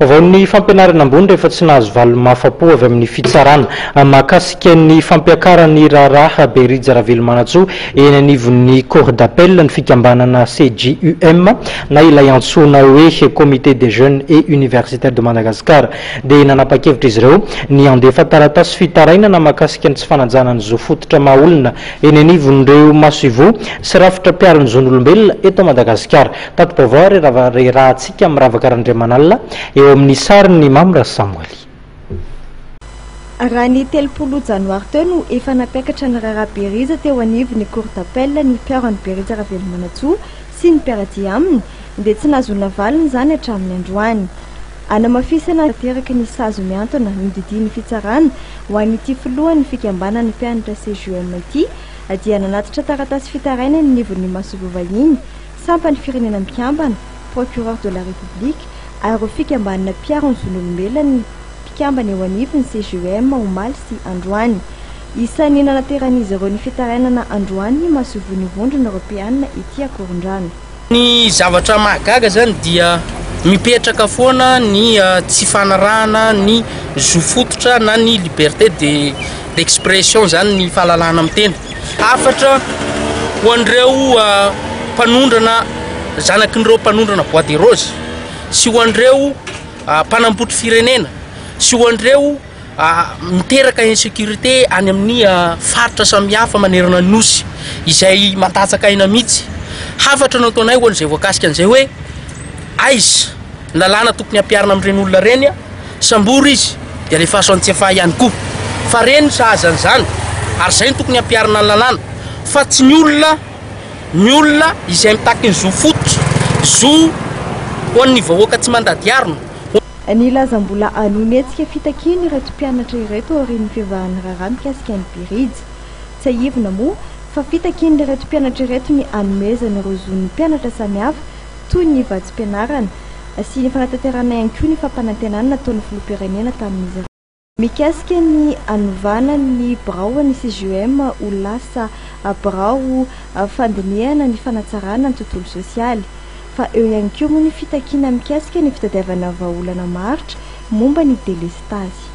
Vaon'ny fampianarana ambony rehefa tsy nahazo valo-mafapo avy amin'ny fitsarana mahakasika ny fampiakarany raharaha Beridza Ravelomanantsoa eny anivon'ny corps d'appel ny fikambanana CJUM na ilay antsoina hoe comité des jeunes et universitaires de Madagascar dia nanapa-kevitra izy ireo ny andefa taratasy fitarainana mahakasika ny tsy fananjanany zo fototra mahaolona eny anivon'ireo masoivo sy rafitra piaron'ny zon'olombelona eto Madagascar. Tato-baovao rahantsika miravaka Randriamanalina eo amin'ny sariny Mamra Samuel. Raha ny 30 janoary teo no efa nampiakatra ny raharaha Beridza teo anivon'ny cour d'appel ny piaron'ny Beridza Ravelomanantsoa sy ny mpiaradia aminy dia tsy nahazoana valiny izany hatramin'ny androany. Anamafisana teraka ny sazo miantona nodidin'ny fitsarana ho an'ity filohan'ny fikambanany mpianatra CJUM ity dia nanatitra taratasy fitaraina ny nivon'ny masovo vahiny sampany firenena mikambana procureur de la République ary fikambanana piaron'ny zon'olombelona ny mpikambana eo anivon'ny CJUM omaly sy androany. Isan'ny nanateran'izy ireo ny fitarainana androany ny masovon'ny vondrona Europeanina ity akoron-drano. Ny zavatra mahagaga zany dia mipetraka foana ny tsy fanarahana ny zo fototra na ny liberté d'expression zany ny fahalalana amin'ny teny. Afatra ho an'ireo mpanondrana zanakin'ireo mpanondrana Bois de Rose sy ho an'ireo mpanambotra firenena sy ho an'ireo miteraka insécurité any amin'ny faritra samihafa manerana nosy izay matatsaka aina mihitsy. Hafatra nataonay ho an'izay voakasika an'izay hoe aiza lalàna tokony ampiarina amin'ireny olona reny sambory izy dia le fahasoan-tsefa ihany koa fa reny sahazan'izany ary zay tokony ampiarina ny lalàna fa tsy ny olona izay mitaky ny zo fototra zo ho an'ny vahoaka tsy mandady arina. Ny lazam-bola anonetsika fitakiny ireto mpianatra ireto aorian'ny fivahana raharaha mikasika ny Beridza. Tsy aivona moa fa fitakiny ireto mpianatra ireto ny anomezana ireo zon'ny mpianatra samihafa toy ny vatsim-pianarana sy ny fanatanterana ihany koa ny fampanantenana nataon'ny filoham-pirenena tamin'izy. Mikasika ny anovana ny birao ny CJUM ho lasa birao fandinihana ny fanatsarana ny tontolo sosialy. Fa eo ihany koa moa ny fitakina mikasika ny fitadiavana vahaolana maharitra momba ny délestage.